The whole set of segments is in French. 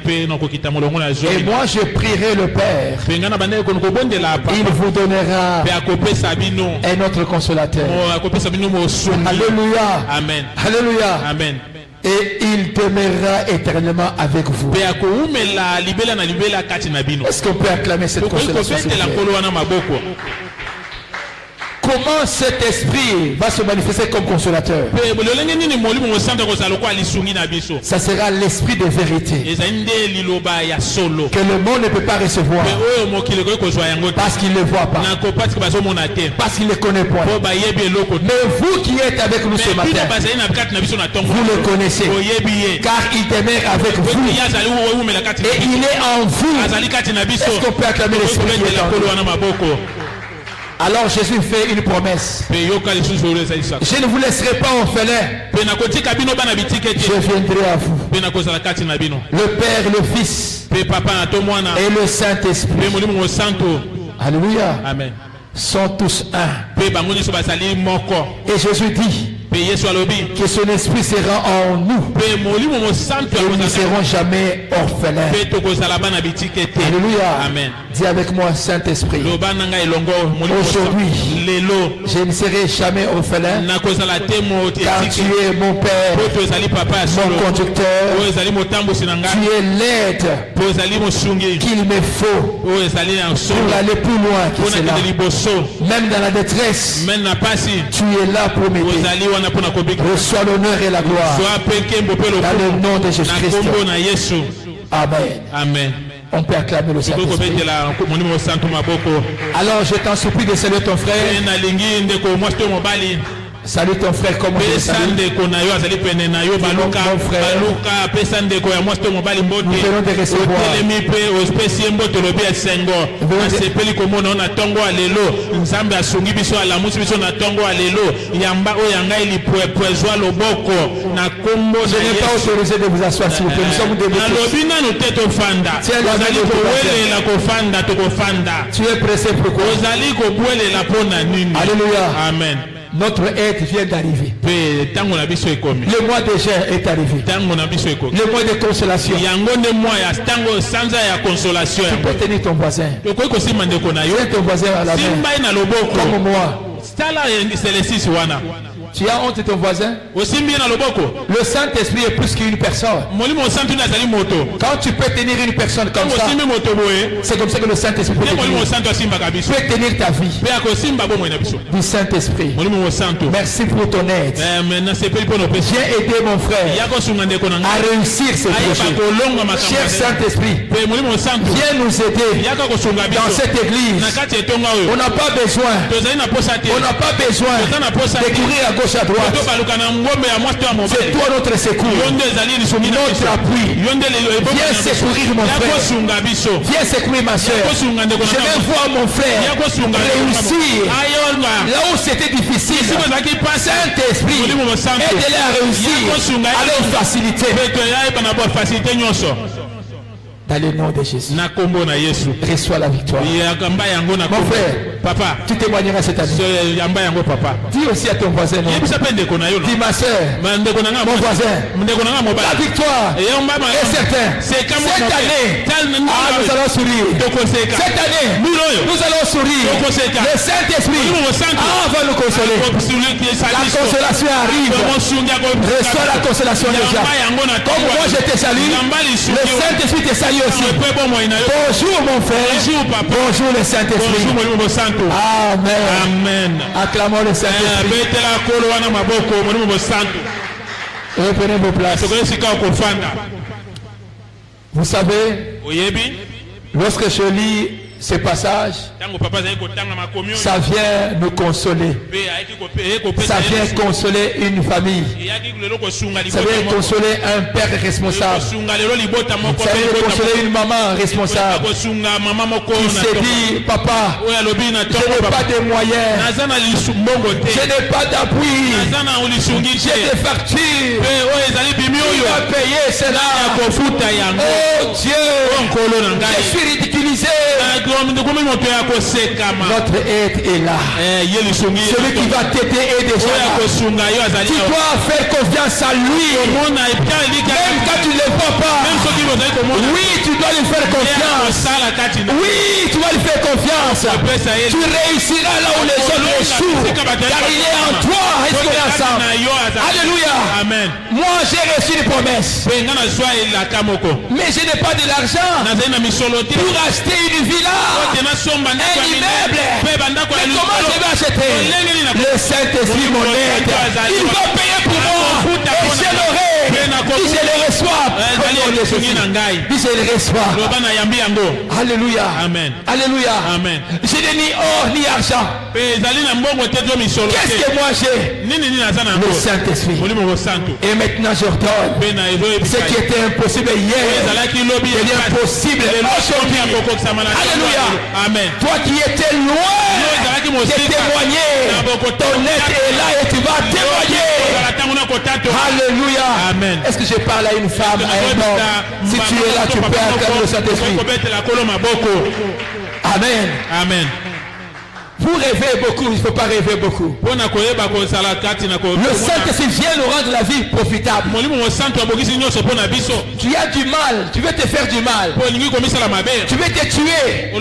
Et moi je prierai le Père. Il vous donnera un autre consolateur. Alléluia. Amen. Alléluia. Amen. Et il demeurera éternellement avec vous. Est-ce qu'on peut acclamer cette consolation? Comment cet esprit va se manifester comme consolateur? Ça sera l'esprit de vérité que le monde ne peut pas recevoir parce qu'il ne le voit pas, parce qu'il ne le connaît pas. Mais vous qui êtes avec nous ce matin, vous le connaissez car il demeure avec vous et il est en vous. Est-ce qu'on peut acclamer l'esprit qui est en vous? Alors Jésus fait une promesse. Je ne vous laisserai pas orphelins. Je viendrai à vous. Le Père, le Fils et le Saint-Esprit. Alléluia. Amen. Sont tous un. Et Jésus dit que son esprit sera en nous et nous ne serons jamais orphelins. Alléluia. Amen. Dis avec moi, Saint-Esprit, aujourd'hui je ne serai jamais orphelin car tu es mon Père, mon conducteur, tu es l'aide qu'il me faut pour aller plus loin que cela. Même dans la détresse, tu es là pour m'aider. Reçois l'honneur et la gloire dans le nom de Jésus-Christ. Amen. Amen. On peut acclamer le Saint-Esprit. Alors je t'en supplie de saluer ton frère. Salut ton frère, comment tu es? Nous venons de recevoir. Je n'ai pas autorisé de vous asseoir s'il vous plaît. Nous sommes debout. Tu es pressé pourquoi? Alléluia. Amen. Notre aide vient d'arriver. Le mois de juin est arrivé. Le mois de consolation. Tu peux tenir ton voisin. Tiens ton voisin à la main. Comme moi. Tu as honte de ton voisin? Le Saint-Esprit est plus qu'une personne. Quand tu peux tenir une personne comme ça, c'est comme ça que le Saint-Esprit peut tenir. Tu peux tenir ta vie du Saint-Esprit. Merci pour ton aide. Viens aider mon frère à réussir ses projets. Cher Saint-Esprit, viens nous aider dans cette église. On n'a pas besoin de courir à gauche à droite. C'est toi notre secours, notre appui. Viens secourir mon frère. Viens secourir ma soeur. Je vais voir mon frère réussir là où c'était difficile. Saint-Esprit, aide-les à réussir à leur facilité. Dans le nom de Jésus, reçois la victoire. Mon frère, papa, tu témoigneras cette année. Dis aussi à ton voisin, dis ma soeur, mon voisin, la victoire est certaine. Cette année, nous allons sourire. Cette année, nous allons sourire. Le Saint-Esprit va nous consoler. La consolation arrive. Reçois la consolation déjà. Comme moi je te salue, le Saint-Esprit te salue aussi. Bonjour mon frère. Bonjour le Saint-Esprit. Amen. Amen. Acclamons le Saint-Esprit. Reprenez vos places. Vous savez, lorsque je lis ce passage, ça vient nous consoler. Ça vient consoler une famille. Ça vient consoler un père responsable. Ça vient consoler une maman responsable qui s'est dit, papa, je n'ai pas de moyens, je n'ai pas d'appui, j'ai des factures, qui va payer cela? Oh Dieu, je suis ridiculisé. Notre aide est là. Celui qui va t'aider est déjà là. Tu dois faire confiance à lui. Même quand tu ne le vois pas. Oui, tu dois lui faire confiance. Oui, tu vas lui faire confiance. Tu réussiras là où les autres échouent. Car il est en toi. Est-ce qu'on est ensemble? Alléluia. Amen. Moi, j'ai reçu une promesse. Mais je n'ai pas de l'argent pour acheter une villa, un immeuble. Mais comment je vais acheter? Le Saint-Esprit mon aide. Il va payer pour moi. Et je l'aurai. Si je le reçois. Si je le reçois. Alléluia. Amen. Alléluia. Amen. Je n'ai ni or ni argent. Qu'est-ce que moi j'ai? Le Saint-Esprit. Et maintenant j'ordonne ce qui était impossible hier devient possible aujourd'hui. Alléluia. Amen. Toi qui étais loin de témoigner, ton aide est là et tu vas témoigner. Alléluia. Amen. Est-ce que je parle à une femme, à un homme? Si tu es là, tu peux acclamer le Saint-Esprit. Amen. Amen. Pour rêver beaucoup, il ne faut pas rêver beaucoup. Le Saint-Esprit vient nous rendre la vie profitable. Tu as du mal, tu veux te faire du mal. Tu veux te tuer.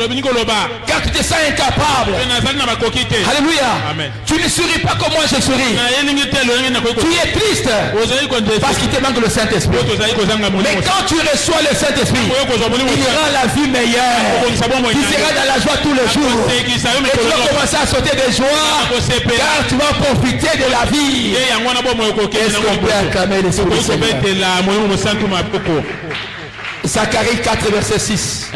Car tu te sens incapable. Alléluia. Amen. Tu ne souris pas comme moi je souris. Tu es triste parce qu'il te manque le Saint-Esprit. Mais quand tu reçois le Saint-Esprit, il rend la vie meilleure. Tu seras dans la joie tous les jours. Et tu vas commencer à sauter de joie, car tu vas profiter de la vie. Est-ce qu'on peut acclamer l'Esprit du Seigneur? Zacharie 4 verset 6.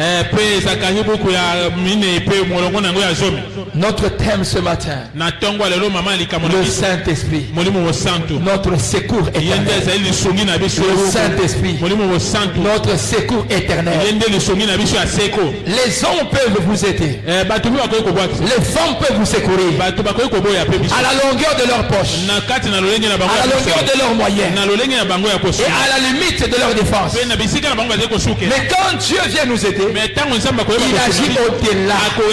Notre thème ce matin, le Saint-Esprit, notre secours éternel. Le Saint-Esprit, notre secours éternel. Les hommes peuvent vous aider. Les femmes peuvent vous secourir à la longueur de leur poche, à la longueur de leurs moyens et à la limite de leur défense. Mais quand Dieu vient nous aider, il agit au-delà de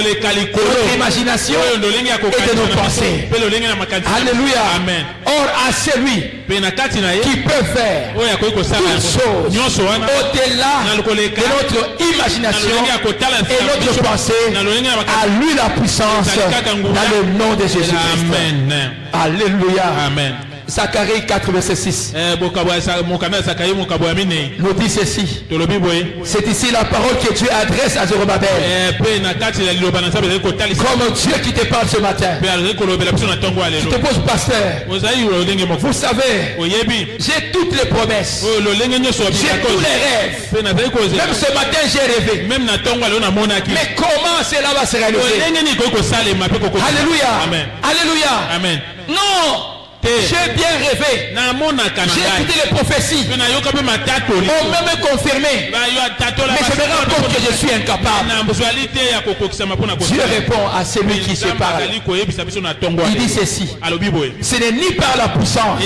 notre imagination et de nos pensées. Alléluia. Amen. Or à celui qui peut faire toutes choses au-delà de notre imagination et notre pensée, à lui la puissance dans le nom de Jésus-Christ. Amen. Alléluia. Amen. Zacharie 4 verset 6 nous dit ceci. C'est ici la parole que Dieu adresse à Zorobabel. Comme Dieu qui te parle ce matin. Je te pose, pasteur, vous savez, j'ai toutes les promesses, j'ai tous les rêves. Même ce matin j'ai rêvé. Mais comment cela va se réaliser? Alléluia. Alléluia. Amen. Non. J'ai bien rêvé. J'ai écouté les prophéties. On m'a même confirmé. Mais je me rends compte que je suis incapable. Dieu répond à celui qui se parle. Il dit ceci. Ce n'est ni par la puissance,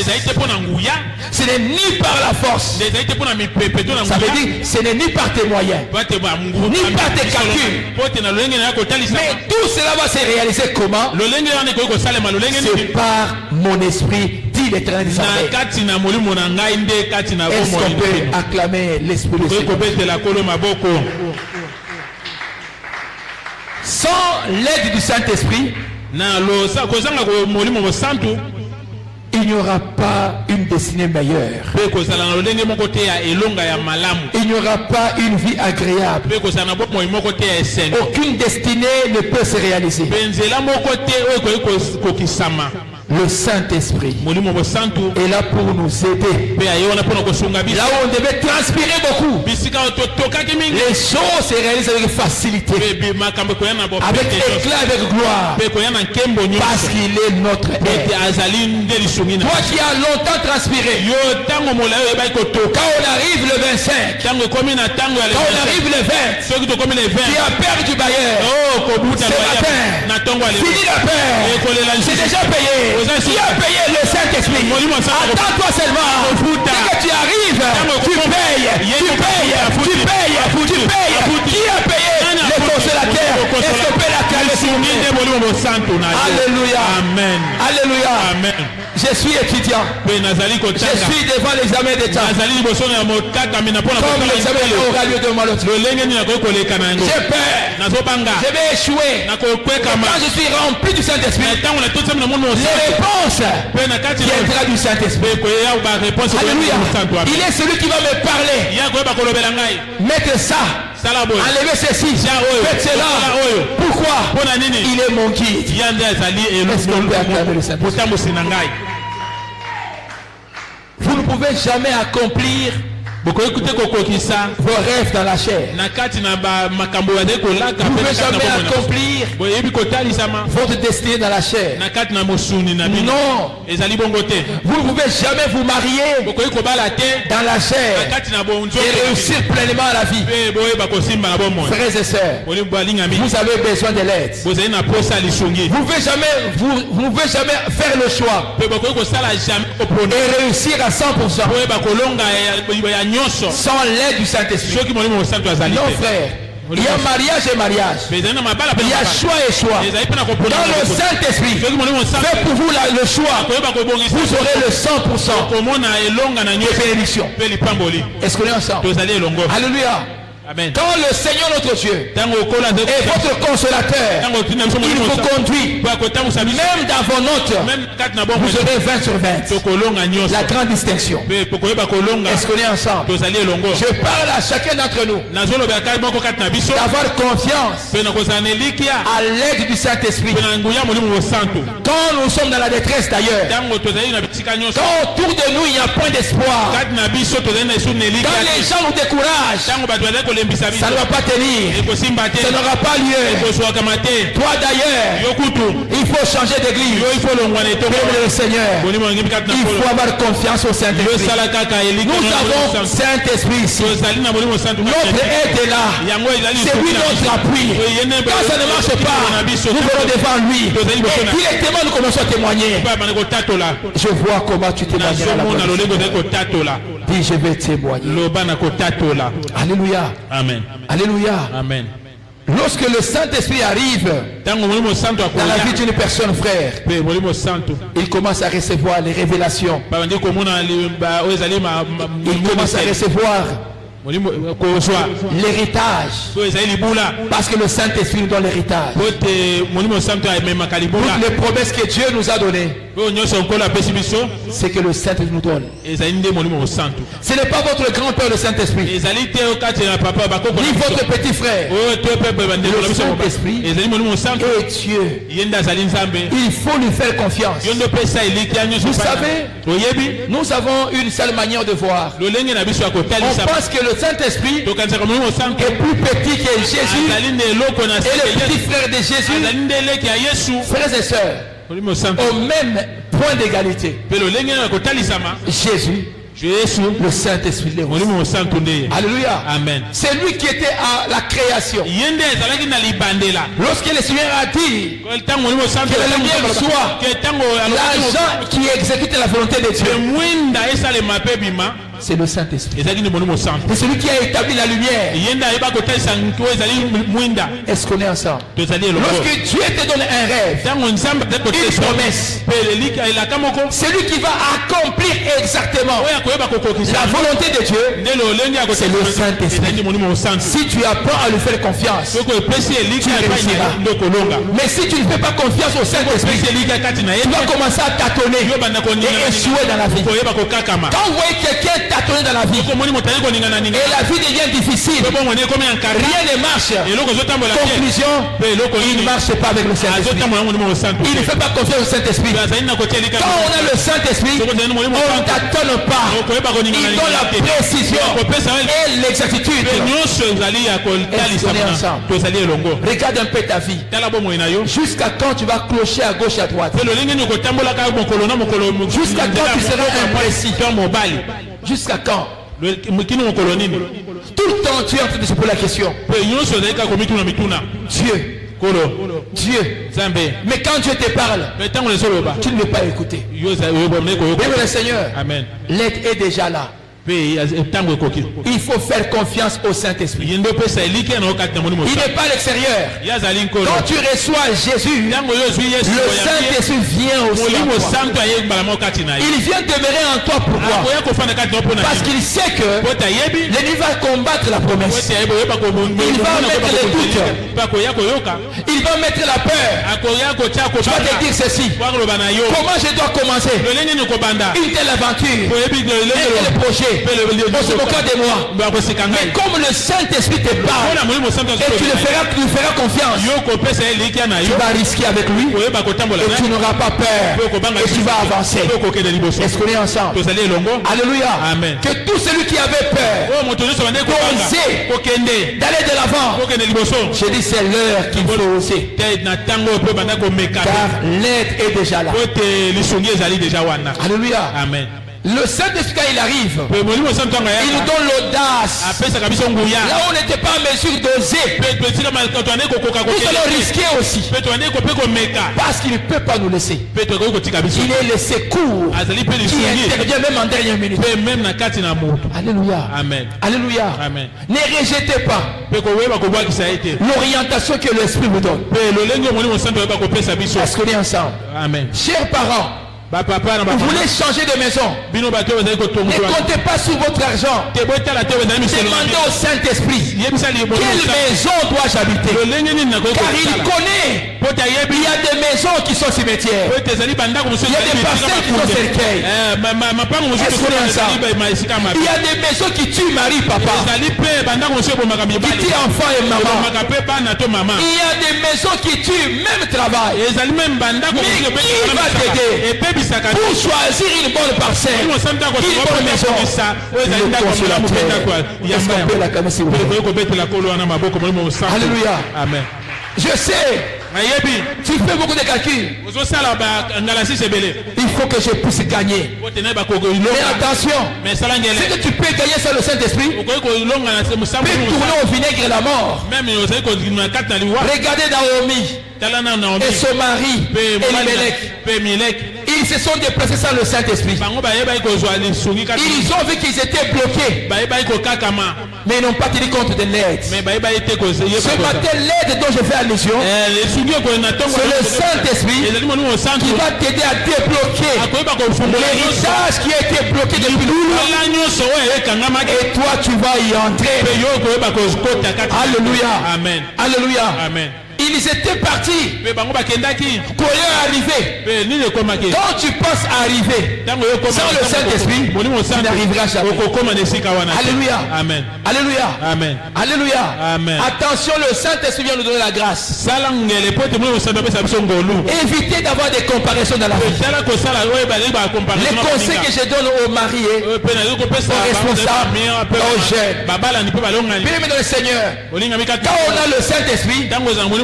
ce n'est ni par la force. Ça veut dire ce n'est ni par tes moyens, ni par tes calculs. Mais tout cela va se réaliser comment? C'est par mon esprit, dit l'Éternel des armées. Est-ce qu'on peut acclamer l'Esprit du Seigneur? Sans l'aide du Saint-Esprit, il n'y aura pas une destinée meilleure. Il n'y aura pas une vie agréable. Aucune destinée ne peut se réaliser. Le Saint-Esprit est là pour nous aider. Là où on devait transpirer beaucoup, les choses se réalisent avec facilité, avec éclat, avec gloire, parce qu'il est notre aide. Toi qui as longtemps transpiré, quand on arrive le 25, quand on arrive le 20, tu as perdu bailleur. Ce matin, fini la paix, c'est déjà payé. Qui a payé le Saint-Esprit? Attends-toi seulement. Dès que tu arrives, tu payes. Qui a payé les consommateurs? Alléluia. Amen. Alléluia. Amen. Je suis étudiant. Je suis devant l'examen d'État. Comme l'examen aura lieu demain l'autre. J'ai peur. Je vais échouer. Quand je suis rempli du Saint-Esprit, les réponses viendront du Saint-Esprit. Alléluia. Il est celui qui va me parler. Mettez ça. Enlevez ceci. Faites cela. Pourquoi? Il est mon guide. Est-ce qu'on peut acclamer le Saint-Esprit? Vous ne pouvez jamais accomplir vos rêves dans la chair. Vous ne pouvez jamais accomplir votre destinée dans la chair. Non. Vous ne pouvez jamais vous marier dans la chair et réussir pleinement la vie. Frères et sœurs, vous avez besoin de l'aide. Vous ne pouvez jamais faire le choix et réussir à 100% sans l'aide du Saint-Esprit. Non, frère. Il y a mariage et mariage. Il y a choix et choix. Dans le Saint-Esprit, faites pour vous le choix. Vous aurez le 100% de bénédiction. Est-ce qu'on est ensemble? Alléluia. Amen. Quand le Seigneur notre Dieu est votre consolateur, il vous conduit. Même dans vos notes, vous aurez 20 sur 20. La grande distinction. Est-ce qu'on est ensemble? Je parle à chacun d'entre nous d'avoir confiance à l'aide du Saint-Esprit. Quand nous sommes dans la détresse d'ailleurs, quand autour de nous il n'y a point d'espoir, quand les gens nous découragent, ça ne va pas tenir. Ça n'aura pas lieu. Toi d'ailleurs, il faut changer d'église. Le Seigneur, il faut avoir confiance au Saint-Esprit. Nous avons Saint-Esprit ici. Notre aide est là. C'est lui notre appui. Quand ça ne marche pas, nous venons devant lui. Et directement nous commençons à témoigner. Je vois comment tu témoignes. Dis, je vais témoigner. Alléluia. Amen. Alléluia. Amen. Lorsque le Saint-Esprit arrive dans la vie d'une personne, frère, il commence à recevoir les révélations. Il commence à recevoir l'héritage, parce que le Saint-Esprit nous donne l'héritage. Toutes les promesses que Dieu nous a données, c'est que le Saint-Esprit nous donne. Ce n'est pas votre grand-père le Saint-Esprit, ni votre petit frère. Le Saint-Esprit est Dieu. Il faut lui faire confiance. Vous savez, nous avons une seule manière de voir. On pense que le Saint-Esprit est plus petit que Jésus et le petit frère de Jésus. Frères et sœurs, au même point d'égalité. Jésus, le Saint-Esprit. Alléluia. Amen. C'est lui qui était à la création. Lorsque le Seigneur a dit que la lumière soit l'agent qui exécute la volonté de Dieu, c'est le Saint-Esprit. C'est celui qui a établi la lumière. Est-ce qu'on est ensemble? Lorsque Dieu te donne un rêve, une promesse, c'est lui qui va accomplir exactement la volonté de Dieu. C'est le Saint-Esprit. Si tu apprends à lui faire confiance, tu réussiras. Mais si tu ne fais pas confiance au Saint-Esprit, tu vas commencer à tâtonner et échouer dans la vie. Quand vous voyez quelqu'un tâtonner dans la vie et la vie devient difficile, rien ne marche. Conclusion, il ne marche pas avec le Saint-Esprit. Il ne fait pas confiance au Saint-Esprit. Quand on a le Saint-Esprit, on ne tâtonne pas. Il donne la précision et l'exactitude. Regarde un peu ta vie. Jusqu'à quand tu vas clocher à gauche et à droite? Jusqu'à quand tu seras imprécis? Jusqu'à quand? Tout le temps tu es en train de se poser la question. Dieu. Mais quand Dieu te parle, tu ne veux pas écouter. Même le Seigneur, l'aide est déjà là. Il faut faire confiance au Saint-Esprit. Il n'est pas à l'extérieur. Quand tu reçois Jésus, le Saint-Esprit vient aussi en toi. Il vient demeurer en toi. Pourquoi? Parce qu'il sait que l'ennemi va combattre la promesse. Il va mettre les doutes. Il va mettre la peur. Je vais te dire ceci. Comment je dois commencer une telle aventure, un tel projet? On se moquera de moi. Mais comme le Saint-Esprit te parle et tu lui feras confiance, tu vas risquer avec lui et tu n'auras pas peur et tu vas avancer. Est-ce qu'on est ensemble? Alléluia. Amen. Que tout celui qui avait peur d'oser d'aller de l'avant, je dis c'est l'heure qu'il faut oser, car l'aide est déjà là. Alléluia. Amen. Le Saint-Esprit, quand il arrive, il nous donne l'audace. Là où on n'était pas en mesure d'oser, nous allons risquer aussi. Parce qu'il ne peut pas nous laisser. Il est le secours qui intervient même en dernière minute. Alléluia. Amen. Alléluia. Amen. Ne rejetez pas l'orientation que l'Esprit vous donne. Est-ce qu'on est ensemble? Amen. Chers parents, vous voulez changer de maison, ne comptez pas sur votre argent. Demandez au Saint-Esprit quelle maison dois-je habiter, car il connaît. Il y a des maisons qui sont cimetières, il y a des parcelles qui sont cercueils. Il y a des maisons qui tuent mari, papa, qui tuent enfant et maman. Il y a des maisons qui tuent même travail. Mais qui va t'aider pour choisir une bonne parcelle, une bonne maison? Alléluia. Amen. Je sais, tu fais beaucoup de calculs. Il faut que je puisse gagner. Mais attention, c'est que tu peux gagner sur le Saint-Esprit, peut tourner au vinaigre et la mort. Regardez Naomi et son mari Elimelech. Ils se sont déplacés sans le Saint-Esprit. Ils ont vu qu'ils étaient bloqués, mais ils n'ont pas tenu compte de l'aide. Ce matin, l'aide dont je fais allusion, c'est le Saint-Esprit qui va t'aider à débloquer l'héritage qui a été bloqué depuis longtemps. Et toi, tu vas y entrer. Alléluia. Amen. Alléluia. Amen. Ils étaient partis. Pour y arriver. Quand tu penses arriver sans le Saint-Esprit, tu n'arriveras jamais. Alléluia. Amen. Alléluia. Amen. Alléluia. Amen. Attention, le Saint-Esprit vient nous donner la grâce. Évitez d'avoir des comparaisons dans la vie. Les conseils que je donne aux mariés, aux responsables, aux jeunes. Bien-aimés dans le Seigneur, quand on a le Saint-Esprit,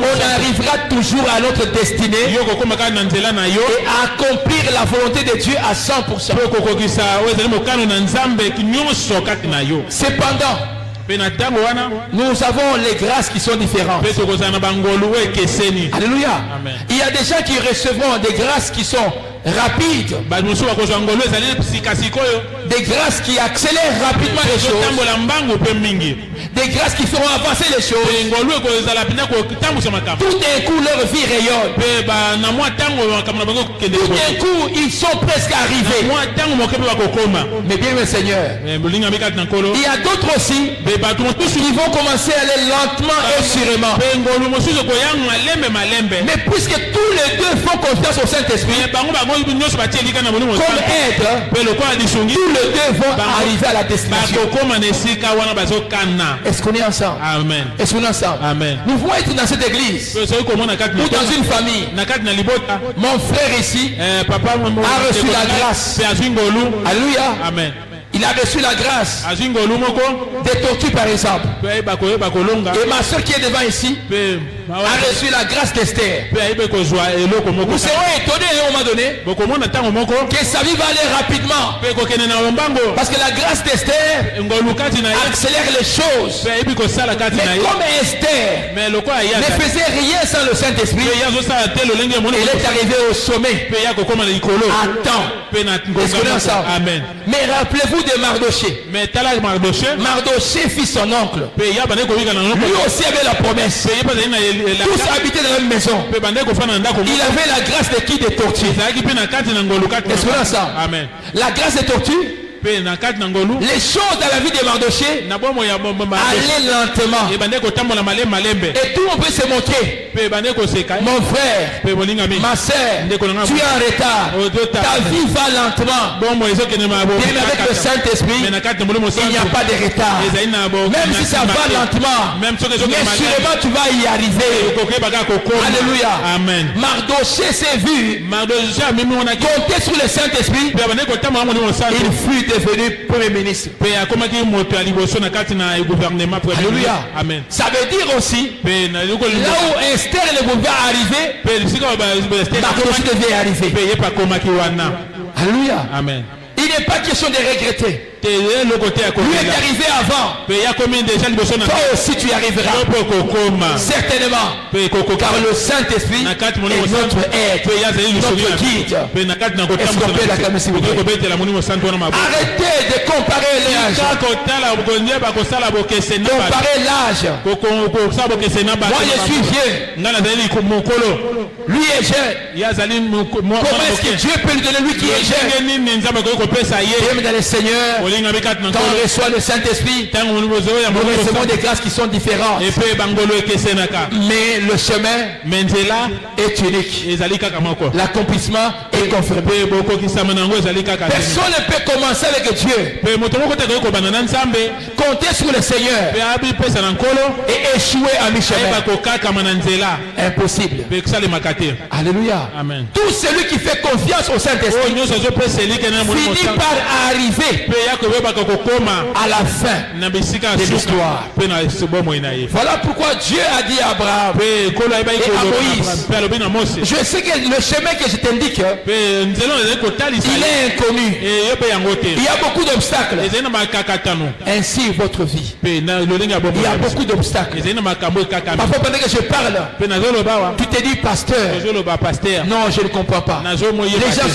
on arrivera toujours à notre destinée et à accomplir la volonté de Dieu à 100%. Cependant, nous avons les grâces qui sont différentes. Alléluia. Amen. Il y a des gens qui recevront des grâces qui sont rapides, des grâces qui accélèrent rapidement les choses, des grâces qui feront avancer les choses. Tout d'un coup leur vie rayonne. Tout d'un coup ils sont presque arrivés. Mais bien le Seigneur, il y a d'autres aussi qui vont commencer à aller lentement et sûrement. Mais puisque tous les deux font confiance au Saint-Esprit comme aide, tous les deux vont arriver à la destination. Est-ce qu'on est ensemble? Amen. Est-ce qu'on est ensemble? Amen. Nous voulons être dans cette église ou dans une famille. Mon frère ici a reçu la grâce. Alléluia. Amen. Il a reçu la grâce des tortues par exemple. Et ma soeur qui est devant ici a reçu la grâce d'Esther. Nous serons étonnés à un moment donné que sa vie va aller rapidement. Parce que la grâce d'Esther accélère les choses. Mais comme Esther ne faisait rien sans le Saint-Esprit, elle est arrivée au sommet à temps. Est-ce qu'on est ensemble? Mais rappelez-vous de Mardoché. Mardoché fit son oncle. Lui aussi avait la promesse. Tous habitaient dans la même maison. Il avait la grâce de qui? Des tortues. Est-ce qu'on est ensemble? La grâce des tortues. Les choses dans la vie de Mardoché allaient lentement. Et tout le monde peut se moquer. Mon frère, ma soeur, tu es en retard. Ta vie va lentement. Et avec le Saint-Esprit, il n'y a pas de retard. Même si ça va lentement, mais sûrement tu vas y arriver. Alléluia. Mardoché s'est vu compter sur le Saint-Esprit. Il fut devenu premier ministre. Alléluia. Amen. Ça veut dire aussi, là où Esther ne pouvait arriver, Mardoché devait arriver. Alléluia. Amen. Il n'est pas question de regretter. Lui est arrivé avant. Toi aussi tu y arriveras. Certainement. Car le Saint-Esprit est notre aide, notre guide. Est-ce qu'on peut l'acclamer s'il vous plaît? Arrêtez de comparer l'âge. Comparer l'âge. Moi je suis vieux. Lui est jeune. Comment est-ce que Dieu peut lui donner lui qui est jeune? Dans le Seigneur, quand on reçoit le Saint-Esprit, nous recevons des grâces qui sont différentes. Mais le chemin est unique. L'accomplissement est confirmé. Personne ne peut commencer avec Dieu, compter sur le Seigneur et échouer à mi-chemin. Impossible. Alléluia. Amen. Tout celui qui fait confiance au Saint-Esprit finit par arriver à la fin de l'histoire. Voilà pourquoi Dieu a dit à Abraham et à Moïse, je sais que le chemin que je t'indique, il est inconnu. Il y a beaucoup d'obstacles. Ainsi votre vie. Il y a beaucoup d'obstacles. Parfois pendant que je parle, tu te dis pasteur. Non, je ne comprends pas. Les gens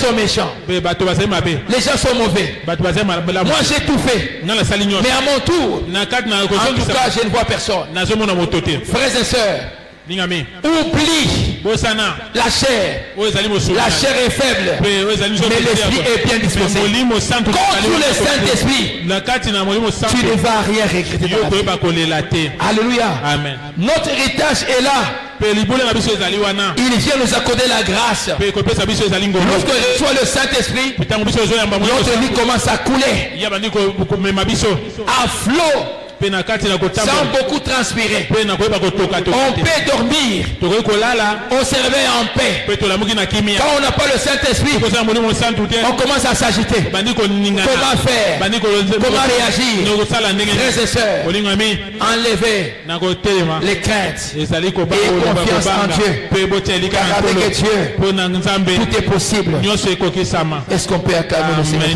sont méchants. Les gens sont mauvais. Moi j'ai tout fait. Mais à mon tour, en tout cas je ne vois personne. Frères et sœurs, oublie la chair. La chair est faible, mais l'esprit est bien disposé. Contre le Saint-Esprit, tu ne vas rien regretter. Alléluia. Amen. Notre héritage est là. Il vient nous accorder la grâce. Lorsque je reçois le Saint-Esprit, notre vie commence à couler à flot, sans beaucoup transpirer. On peut dormir, on se réveille en paix. Quand on n'a pas le Saint-Esprit, on commence à s'agiter. Comment faire? Comment réagir? Frères et sœurs, enlevez les craintes et confiance en Dieu. Car avec Dieu, tout est possible. Est-ce qu'on peut acclamer le Seigneur?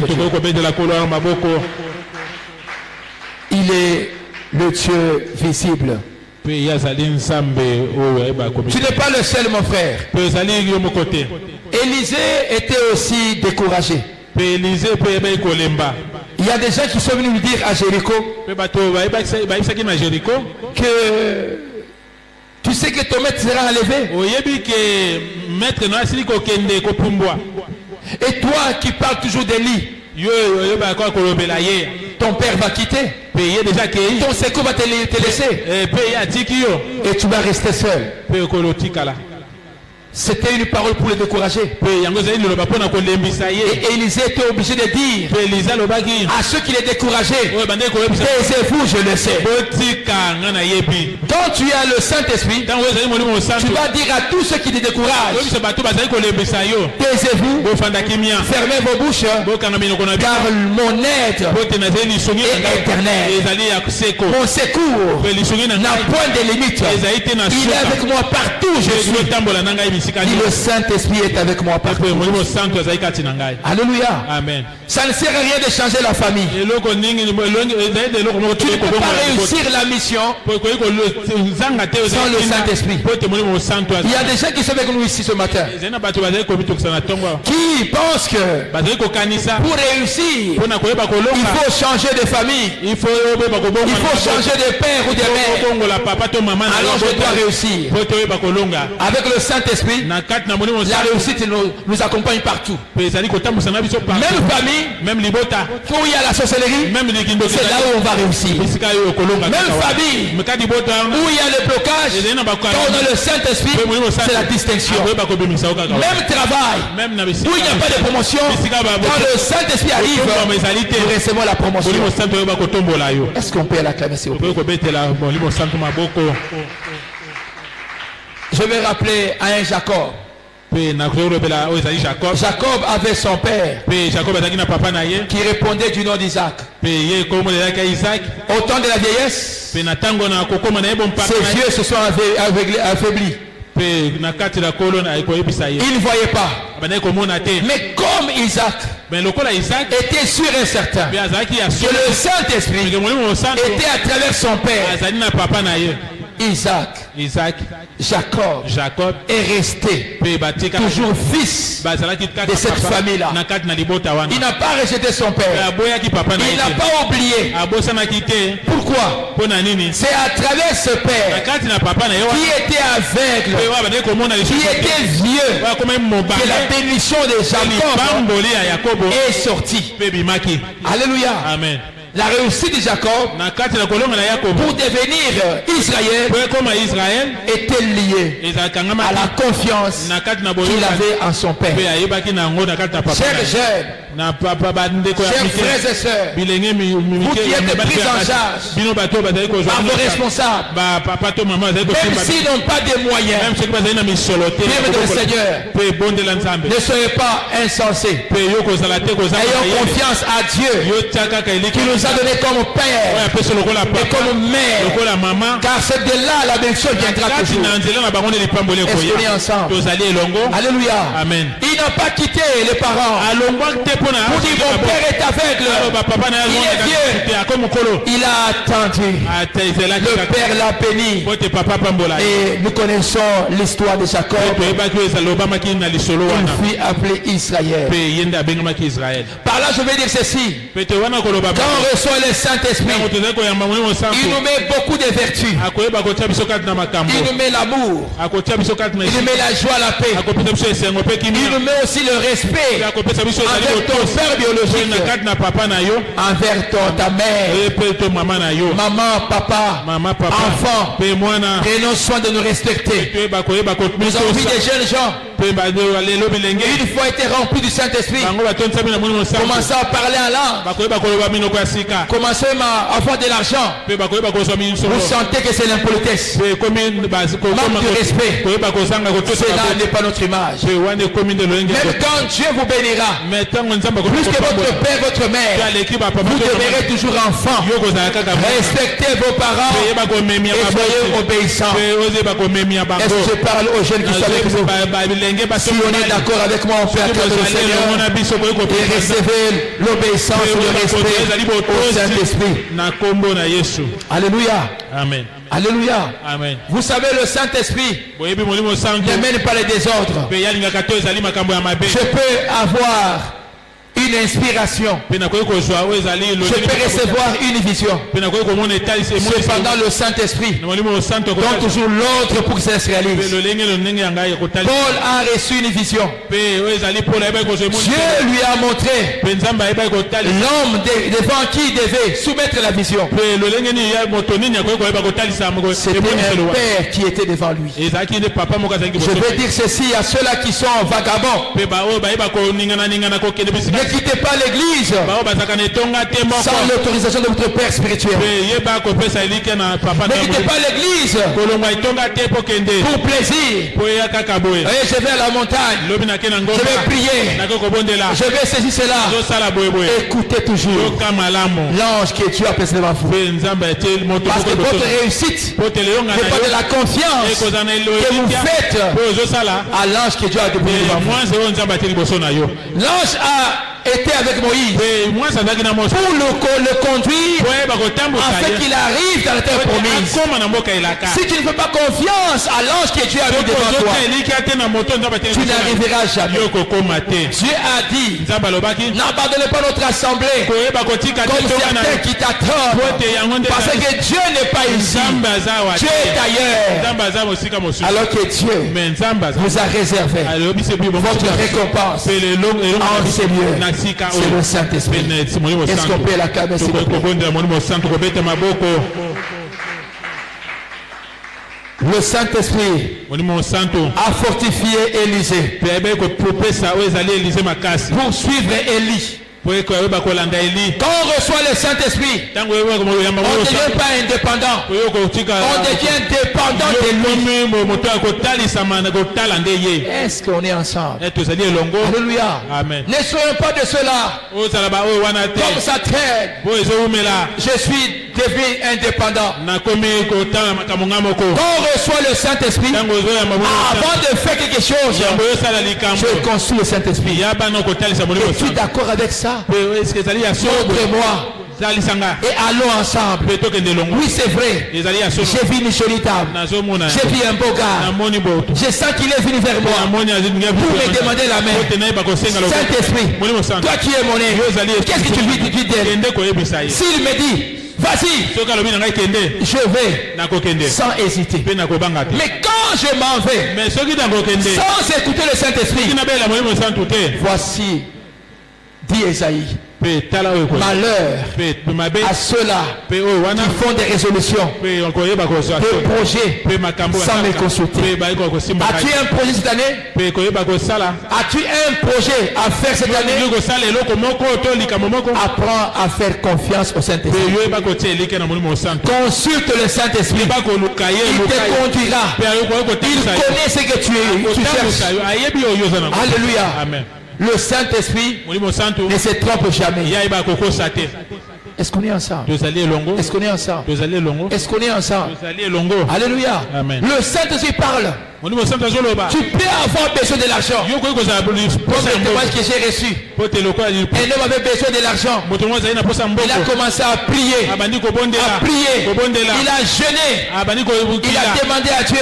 Il est le Dieu visible. Tu n'es pas le seul, mon frère. Élisée était aussi découragé. Il y a des gens qui sont venus lui dire à Jéricho que tu sais que ton maître sera enlevé. Et toi qui parles toujours d'Élie, ton père va quitter. Ton secours va te laisser. Et tu vas rester seul. C'était une parole pour les décourager. Et Élisée était obligé de dire à ceux qui les décourageaient, taisez-vous, je le sais. Quand tu as le Saint-Esprit, tu vas dire à tous ceux qui te découragent, taisez-vous, fermez vos bouches, car mon aide est éternelle. Mon secours n'a point de limite. Il est avec moi partout, je suis. Et le Saint-Esprit est avec moi partout. Alléluia. Amen. Ça ne sert à rien de changer la famille. Tu ne peux pas réussir la mission sans le Saint-Esprit. Il y a des gens qui sont avec nous ici ce matin qui pensent que pour réussir, il faut changer de famille. Il faut changer de père ou de mère. Alors je dois réussir. Avec le Saint-Esprit, la réussite nous accompagne partout. Même famille, où il y a la sorcellerie, c'est là où on va réussir. Même famille, où il y a le blocage, quand on a le Saint-Esprit, c'est la distinction. Même travail, où il n'y a pas de promotion, quand le Saint-Esprit arrive, nous recevons la promotion. Est-ce qu'on peut l'acclamer s'il vous plaît? Je vais rappeler à un Jacob. Jacob avait son père qui répondait du nom d'Isaac. Au temps de la vieillesse, ses yeux se sont affaiblis. Il ne voyait pas. Mais comme Isaac était sûr et certain que le Saint-Esprit était à travers son père, Isaac, Jacob est resté toujours fils de cette famille-là. Il n'a pas rejeté son père. Il n'a pas oublié. Pourquoi? C'est à travers ce père qui était aveugle, qui était vieux, que la bénédiction de Jacob est sortie. Alléluia. Amen. La réussite de Jacob pour devenir Israël était liée à la confiance qu'il avait en son père. Chers jeunes, chers frères et sœurs, vous qui êtes pris en charge par vos responsables, même s'ils n'ont pas de moyens, même de le Seigneur, ne soyez pas insensés. Ayons confiance à Dieu qui nous a donné comme père et comme mère, car c'est de là la bénédiction viendra toujours. Est-ce qu'on est ensemble? Alléluia. Amen. Il n'a pas quitté les parents pour dire mon père est aveugle, il est vieux. Il a attendu. Le père l'a béni. Et nous connaissons l'histoire de Jacob. Il fut appelé Israël. Par là je vais dire ceci. Quand on reçoit le Saint-Esprit, il nous met beaucoup de vertus. Il nous met l'amour. Il nous met la joie, la paix. Il nous met aussi le respect envers ton père biologique, envers ta mère, maman, papa, enfant. Prenons soin de nous respecter. Nous avons vu des jeunes gens. Une fois été remplis du Saint-Esprit, commencez à parler en langue, commencez à avoir de l'argent. Vous sentez que c'est l'impolitesse, manque de respect. Cela n'est pas notre image. Même quand Dieu vous bénira, plus que votre père, votre mère, vous demeurez toujours enfant. Respectez vos parents et soyez obéissants. Est-ce que je parle aux jeunes qui sont avec nous? Si on est d'accord avec moi, on fait acclamer le Seigneur et recevez l'obéissance et le respect au Saint-Esprit. Alléluia. Amen. Alléluia. Amen. Vous savez, le Saint-Esprit ne mène pas les désordres. Je peux avoir une inspiration. Je peux recevoir une vision. Cependant, le Saint-Esprit donne toujours l'ordre pour que ça se réalise. Paul a reçu une vision. Dieu lui a montré l'homme devant qui il devait soumettre la vision. C'était un père qui était devant lui. Je veux dire ceci à ceux-là qui sont vagabonds. Ne quittez pas l'église sans l'autorisation de votre père spirituel. Ne quittez pas l'église pour plaisir. Et je vais à la montagne. Je vais prier. Je vais saisir cela. Écoutez toujours l'ange que Dieu a placé devant vous. Parce que votre réussite n'est pas de la confiance que vous faites à l'ange que Dieu a déposé devant vous. L'ange a été avec Moïse pour le conduire afin qu'il arrive dans la terre promise. Si tu ne fais pas confiance à l'ange que Dieu a mis devant toi, tu n'arriveras jamais. Dieu a dit, n'abandonnez pas notre assemblée comme certains qui t'attendent, parce que Dieu n'est pas ici, Dieu est ailleurs. Alors que Dieu vous a réservé votre récompense en ces lieux. C'est le Saint-Esprit. Est-ce qu'on peut l'acclamer s'il vous plaît? Le Saint-Esprit a fortifié Élisée pour suivre Élie. Quand on reçoit le Saint-Esprit, on ne devient pas indépendant. On devient dépendant de lui. Est-ce qu'on est ensemble? Alléluia. Amen. Ne soyons pas de ceux-là comme ça traîne. Je suis devenu indépendant. Quand on reçoit le Saint-Esprit, avant de faire quelque chose, je construis le Saint-Esprit. Es-tu d'accord avec ça? Montre-moi. Et allons ensemble. Oui, c'est vrai. J'ai vu une jolie table. J'ai vu un beau gars. Je sens qu'il est venu vers moi pour me demander la main. Saint-Esprit, toi qui es mon aide, qu'est-ce que tu lui dis d'elle? S'il me dit, vas-y, je vais sans hésiter. Mais quand je m'en vais sans écouter le Saint-Esprit, voici, dit Esaïe, malheur à ceux-là qui font des résolutions, des projets sans me consulter. As-tu un projet cette année? As-tu un projet à faire cette année? Apprends à faire confiance au Saint-Esprit. Consulte le Saint-Esprit. Il te conduira. Il connaît ce que tu cherches. Alléluia. Amen. Le Saint-Esprit ne se trompe jamais. Est-ce qu'on est ensemble? Est-ce qu'on est ensemble? Est-ce qu'on est ensemble? Alléluia. Amen. Le Saint-Esprit parle. Tu peux avoir besoin de l'argent. Comme le témoignage que j'ai reçu. Un homme avait besoin de l'argent. Il a commencé à prier. Il a jeûné. Il a demandé à Dieu,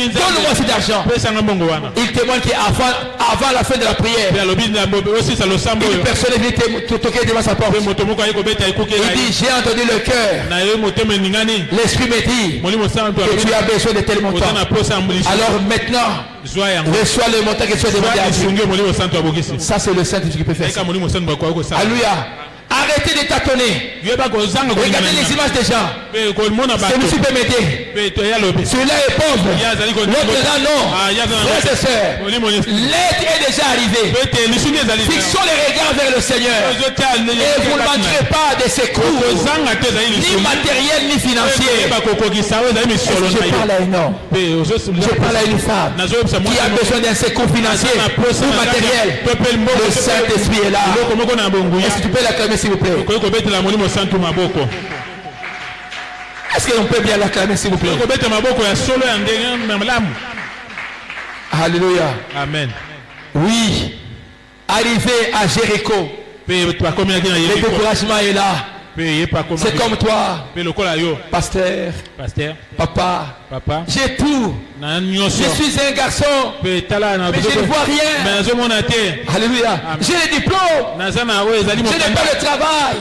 donne-moi cet argent. Il témoigne qu'avant la fin de la prière, une personne est venue toquer devant sa porte. Il dit, j'ai entendu le cœur. L'esprit me dit que tu as besoin de tel montant. Alors maintenant, reçois le montant que tu as demandé à Dieu. Ça, c'est le Saint-Esprit qui peut faire ça. Alléluia. Arrêtez de tâtonner. Regardez les images des gens. Celui-ci peut m'aider. Celui-là est pauvre. L'autre là non. Frères et sœurs, l'aide est déjà arrivée. Fixons les regards vers le Seigneur. Et vous ne manquerez pas de secours, ni matériel ni financier. Je parle à un homme. Je parle à une femme qui a besoin d'un secours financier ou matériel. Le Saint-Esprit est là. Est-ce que tu peux l'acclamer s'il vous plaît? Est-ce qu'on peut bien l'acclamer s'il vous plaît? Alléluia. Amen. Oui. Arrivé à Jéricho, le découragement est là. C'est comme toi, pasteur, papa. J'ai tout. Je suis un garçon, mais je ne vois rien. Alléluia. J'ai les diplômes. Je n'ai pas le travail.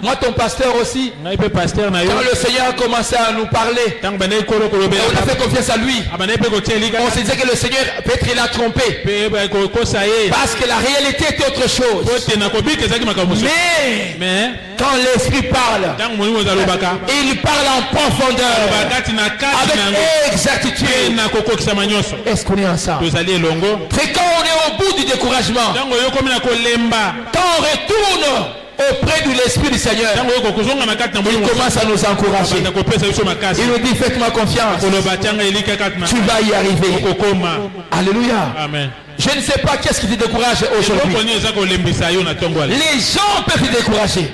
Moi, ton pasteur aussi. Quand le Seigneur a commencé à nous parler, on a fait confiance à lui. On se disait que le Seigneur, peut-être il a trompé. Parce que la réalité est autre chose. Mais quand l'Esprit parle, il parle en profondeur, avec exactitude. Est-ce qu'on est ensemble? C'est quand on est au bout du découragement, quand on retourne auprès de l'Esprit du Seigneur, il commence à nous encourager. Il nous dit, faites-moi confiance, tu vas y arriver. Alléluia. Amen. Je ne sais pas qu'est-ce qui te décourage aujourd'hui. Les gens peuvent te décourager.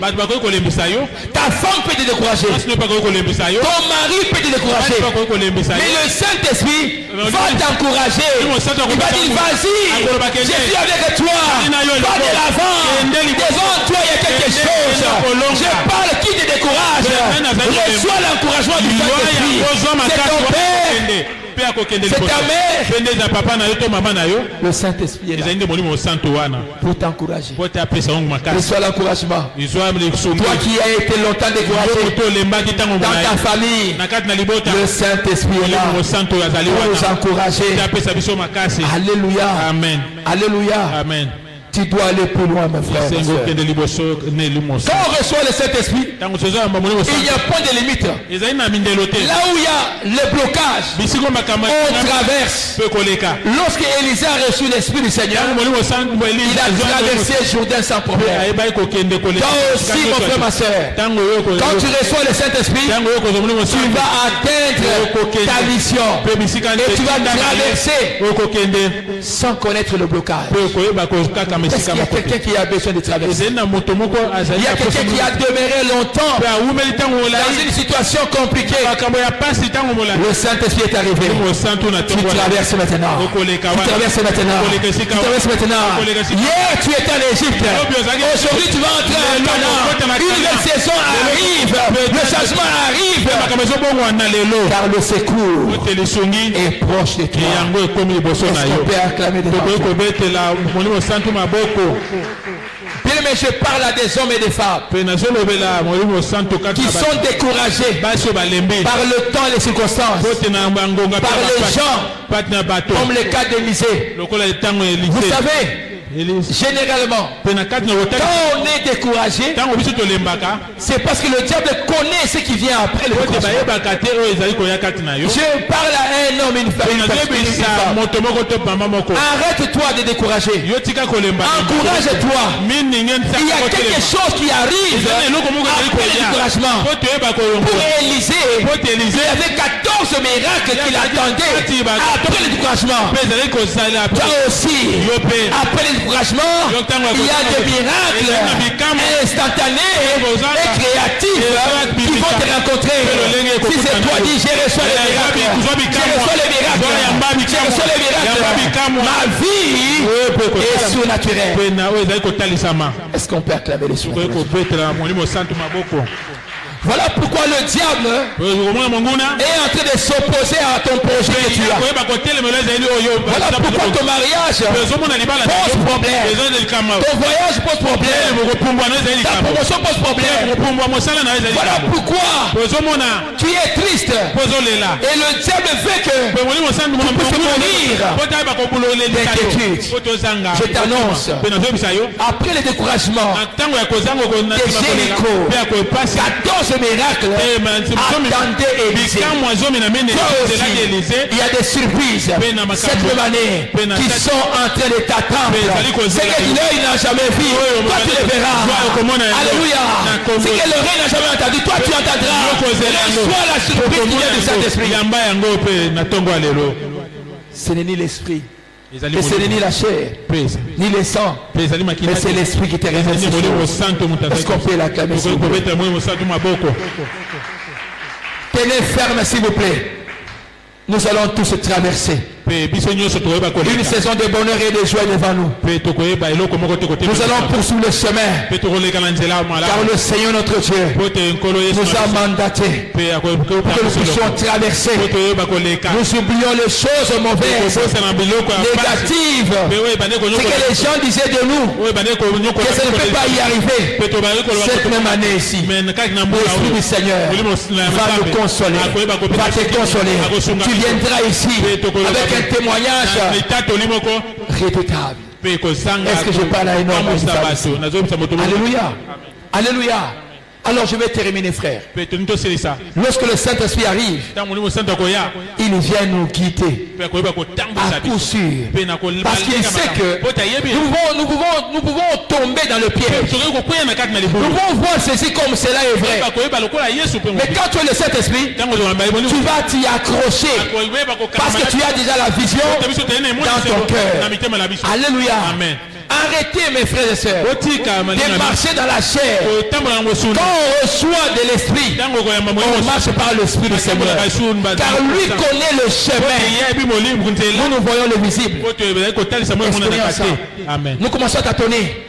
Ta femme peut te décourager. Ton mari peut te décourager. Mais le Saint-Esprit va t'encourager. Il va dire, vas-y, je suis avec toi. Va de l'avant. Devant toi, il y a quelque chose. Je parle qui te décourage. Reçois l'encouragement du Saint-Esprit. C'est ton père. C'est ta mère. Le Saint-Esprit est là pour t'encourager. Reçois l'encouragement. Toi qui as été longtemps découragé dans ta famille, le Saint-Esprit est là pour nous encourager. Alléluia. Amen. Alléluia. Amen. Tu dois aller plus loin, mes frères. Quand on reçoit le Saint-Esprit, il n'y a pas de limite. Là où il y a le blocage, on traverse. Lorsque Élisée a reçu l'Esprit du Seigneur, il a traversé Jourdain sans problème. Toi aussi, mon frère, ma soeur, quand tu reçois le Saint-Esprit, tu vas atteindre ta mission. Et tu vas traverser sans connaître le blocage. Est-ce qu'il y a quelqu'un qui a besoin de traverser? Il y a quelqu'un qui a demeuré longtemps dans une situation compliquée. Le Saint-Esprit est arrivé. Tu traverses maintenant. Tu traverses maintenant. Tu traverses maintenant. Hier tu étais en Égypte. Aujourd'hui tu vas entrer en Canaan. Une nouvelle saison arrive. Le changement arrive. Car le secours est proche de toi. Est-ce qu'on peut acclamer devant toi? Bien, mais je parle à des hommes et des femmes qui sont découragés par le temps et les circonstances, par les gens, comme le cas d'Élisée. Vous savez, généralement, quand on est découragé, c'est parce que le diable connaît ce qui vient après le découragement. Je parle à un homme, une femme. Arrête-toi de décourager. Encourage-toi. Il y a quelque chose qui arrive après le découragement. Pour Élisée, il y avait 14 miracles qu'il attendait après le découragement. Toi aussi, après le découragement, il y a des miracles instantanés et créatifs qui vont te rencontrer. Si c'est toi, dis, j'ai reçu les miracles. J'ai reçu les miracles. J'ai reçu les miracles. Ma vie est surnaturelle. Est-ce qu'on peut acclamer les soins? Voilà pourquoi le diable est en train de s'opposer à ton projet que tu as. Voilà pourquoi ton mariage pose problème. Ton voyage pose problème. Ta promotion pose problème. Voilà pourquoi tu es triste. Et le diable veut que tu puisses mourir d'inquiétude. Je t'annonce, après le découragement de Jéricho, 14 miracles attendez Élisée. Toi aussi, il y a des surprises cette même année qui sont en train de t'attendre. C'est que l'œil n'a jamais vu, toi tu le verras. Alléluia. C'est que l'oreille n'a jamais entendu, toi tu entendras. Reçois la surprise qui vient du Saint-Esprit. Ce n'est ni l'esprit, et ce n'est ni la chair, ni le sang, mais c'est l'esprit qui te révèle. Est-ce qu'on peut l'acclamer? Tenez ferme s'il vous plaît. Nous allons tous traverser. Une saison de bonheur et de joie devant nous. Nous allons poursuivre le chemin. Car le Seigneur notre Dieu nous a mandaté pour que nous puissions traverser. Nous oublions les choses mauvaises, négatives. C'est que les gens disaient de nous que ça ne peut pas y arriver. Cette même année ici, l'Esprit du Seigneur va nous consoler, va te consoler. Tu viendras ici avec un témoignage redoutable. Est-ce que je parle à un homme? Alléluia. Alléluia. Alors je vais terminer, frère. Lorsque le Saint-Esprit arrive, il vient nous guider à coup sûr. Parce qu'il sait que nous pouvons tomber dans le piège. Nous pouvons voir ceci comme cela est vrai. Mais quand tu as le Saint-Esprit, tu vas t'y accrocher. Parce que tu as déjà la vision dans ton cœur. Alléluia. Amen. Arrêtez, mes frères et sœurs, de marcher dans la chair. Quand on reçoit de l'Esprit, on marche par l'Esprit du Seigneur. Car lui connaît le chemin. Nous voyons le visible. Amen. Nous commençons à tâtonner.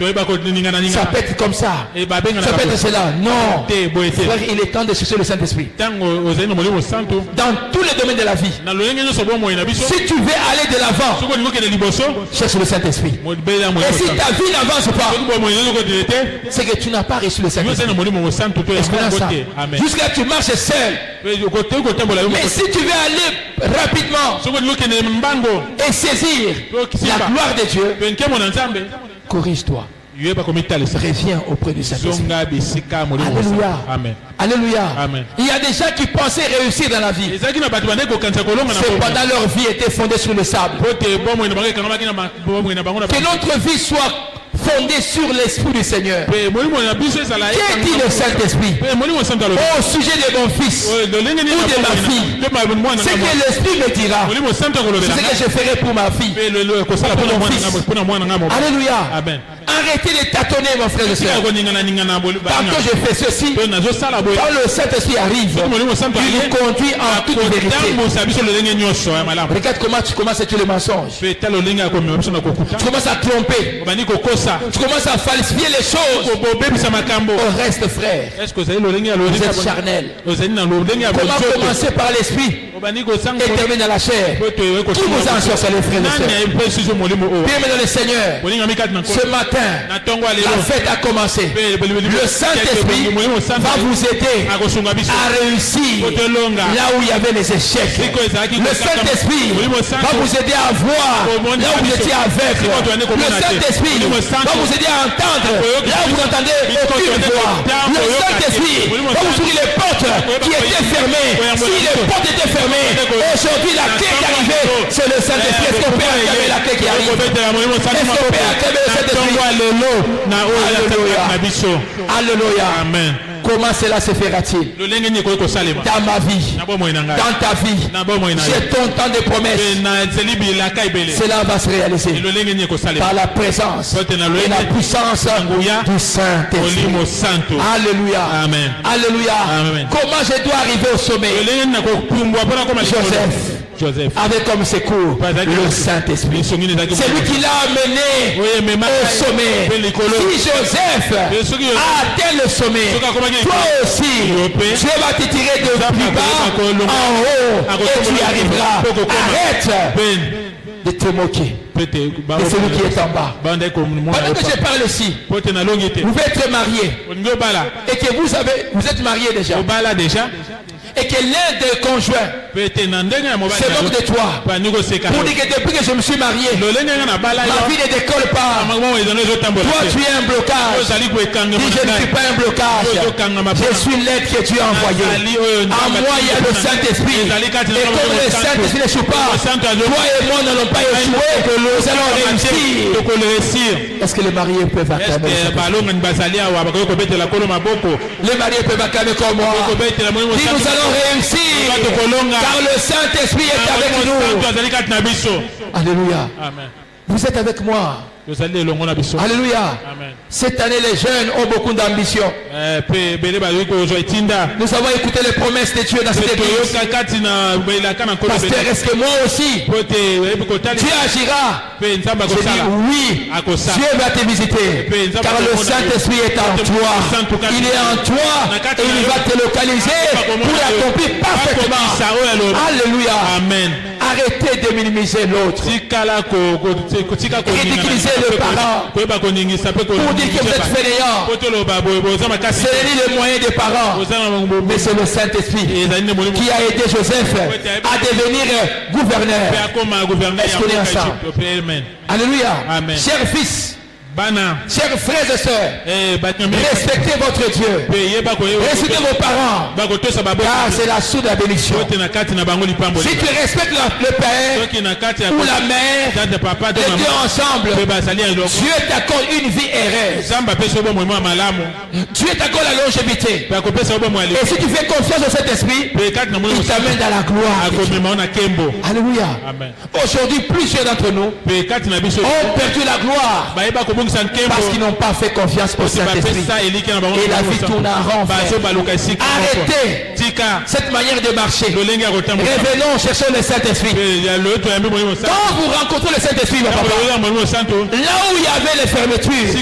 Ça peut être comme ça. Ça peut être cela. Non. Frère, il est temps de chercher le Saint-Esprit. Dans tous les domaines de la vie. Si tu veux aller de l'avant, cherche le Saint-Esprit. Et si ta vie n'avance pas, c'est que tu n'as pas reçu le Saint-Esprit. Jusqu'à tu marches seul. Mais si tu veux aller rapidement et saisir la gloire de Dieu, corrige-toi. Reviens auprès du Saint-Esprit. Alléluia. Amen. Alléluia. Amen. Il y a des gens qui pensaient réussir dans la vie. Cependant leur vie était fondée sur le sable. Que notre vie soit fondée sur l'Esprit du Seigneur. Qu'est-ce dit le Saint-Esprit au sujet de mon fils ou de ma fille? C'est que l'Esprit me dira. C'est ce que je ferai pour ma fille, pour mon fils. Alléluia. Amen. Arrêtez de tâtonner, mon frère et soeur. Tantôt je fais ceci. Quand le Saint-Esprit arrive, il nous conduit en toute vérité. Regarde comment tu commences à tuer le mensonge. Tu commences à tromper. Tu commences à falsifier les choses. Au reste, frère, vous êtes charnel. Comment commencer par l'Esprit et terminer dans la chair? Qui vous en sorcelez, frères et sœurs? Bien dans le Seigneur, ce matin, la fête a commencé. Le Saint-Esprit va vous aider à réussir là où il y avait les échecs. Le Saint-Esprit va vous aider à voir là où vous étiez aveugle. Le Saint-Esprit va vous aider à entendre là où vous entendez aucune voix. Le Saint-Esprit va vous ouvrir les portes qui étaient fermées. Si les portes étaient fermées, aujourd'hui la clé qui est arrivée, c'est le Saint-Esprit. Est-ce qu'on peut acclamer la clé qui arrive? Est-ce qu'on peut acclamer le Saint-Esprit? Alléluia. Alléluia. Amen. Comment cela se fera-t-il? Dans ma vie, dans ta vie, j'ai ton temps de promesses. Cela va se réaliser par la présence et la puissance du Saint-Esprit. Alléluia. Amen. Alléluia. Amen. Comment je dois arriver au sommet? Joseph avait comme secours le Saint-Esprit. C'est lui qui l'a amené au sommet. Si Joseph a atteint le sommet, toi aussi, Dieu va te tirer de plus bas en haut et tu y arriveras. Arrête de te moquer de celui qui est en bas. Pendant que je parle ici, vous pouvez être marié et que vous êtes marié déjà. Et que l'un des conjoints se moque de toi pour dire que depuis que je me suis marié, ma vie ne décolle pas. Toi tu es un blocage. Dis je ne suis pas un blocage. Je suis l'aide que tu as envoyée. En moi il y a le Saint-Esprit. Et comme le Saint-Esprit n'échoue pas, toi et moi n'allons pas échouer. Nous allons réussir. Est-ce que les mariés peuvent acclamer? Les mariés peuvent acclamer comme moi. Dis nous allons réussir car le Saint-Esprit est avec nous. Alléluia. Amen. Vous êtes avec moi. Alléluia. Amen. Cette année, les jeunes ont beaucoup d'ambition. Nous avons écouté les promesses de Dieu dans cette église. Pasteur, est-ce que moi aussi, Dieu agira? Je dis oui, Dieu va te visiter. Car le Saint-Esprit est en toi. Il est en toi et il va te localiser pour l'accomplir parfaitement. Alléluia. Amen. Arrêtez de minimiser l'autre. Ridiculiser le parent pour dire que vous êtes fainéant. C'est les moyens des parents, mais c'est le Saint-Esprit qui a aidé Joseph à devenir gouverneur. Est-ce qu'on est ensemble? Alléluia. Chers fils, chers frères et sœurs, respectez votre Dieu, respectez vos parents, car c'est la source de la bénédiction. Si tu respectes le père ou la mère, les deux ensemble, Dieu t'accorde une vie heureuse. Dieu t'accorde la longévité. Et si tu fais confiance au Saint-Esprit, il t'amène dans la gloire. Alléluia. Aujourd'hui, plusieurs d'entre nous ont perdu la gloire parce qu'ils n'ont pas fait confiance au Saint-Esprit. Et la vie tourne en rond. Arrêtez cette manière de marcher. Revenons, cherchons le Saint-Esprit. Quand vous rencontrez le Saint-Esprit, là où il y avait les fermetures,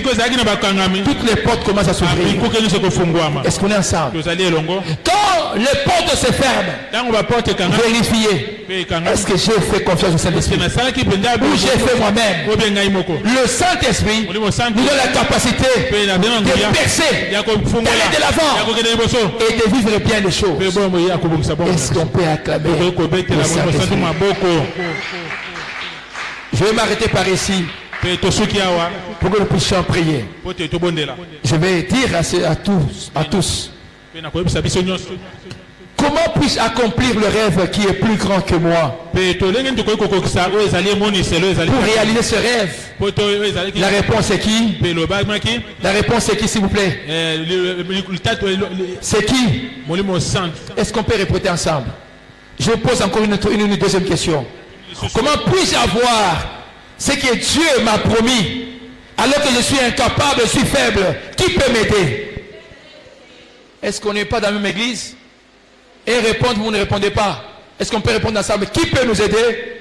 toutes les portes commencent à s'ouvrir. Est-ce qu'on est ensemble? Quand les portes se ferment, vérifiez. Est-ce que j'ai fait confiance au Saint-Esprit? Ou j'ai fait moi-même? Le Saint-Esprit nous donne la capacité de percer, d'aller de l'avant et de vivre bien les choses. Est-ce qu'on peut acclamer le Saint-Esprit? Je vais m'arrêter par ici pour que nous puissions prier. Je vais dire à tous, comment puis-je accomplir le rêve qui est plus grand que moi? Pour réaliser ce rêve, la réponse est qui? La réponse est qui, s'il vous plaît? C'est qui? Est-ce qu'on peut répéter ensemble? Je pose encore une deuxième question. Comment puis-je avoir ce que Dieu m'a promis alors que je suis incapable, je suis faible? Qui peut m'aider? Est-ce qu'on n'est pas dans la même église? Et répondre, vous ne répondez pas. Est-ce qu'on peut répondre ensemble? Qui peut nous aider?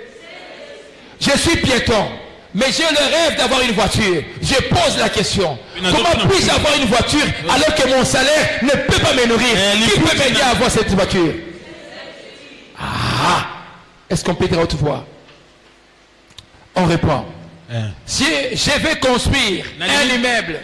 Je suis piéton, mais j'ai le rêve d'avoir une voiture. Je pose la question. Comment puis-je avoir une voiture alors que mon salaire ne peut pas me nourrir? Qui peut m'aider à avoir cette voiture? Ah! Est-ce qu'on peut dire autrefois? On répond. Si je vais construire un immeuble,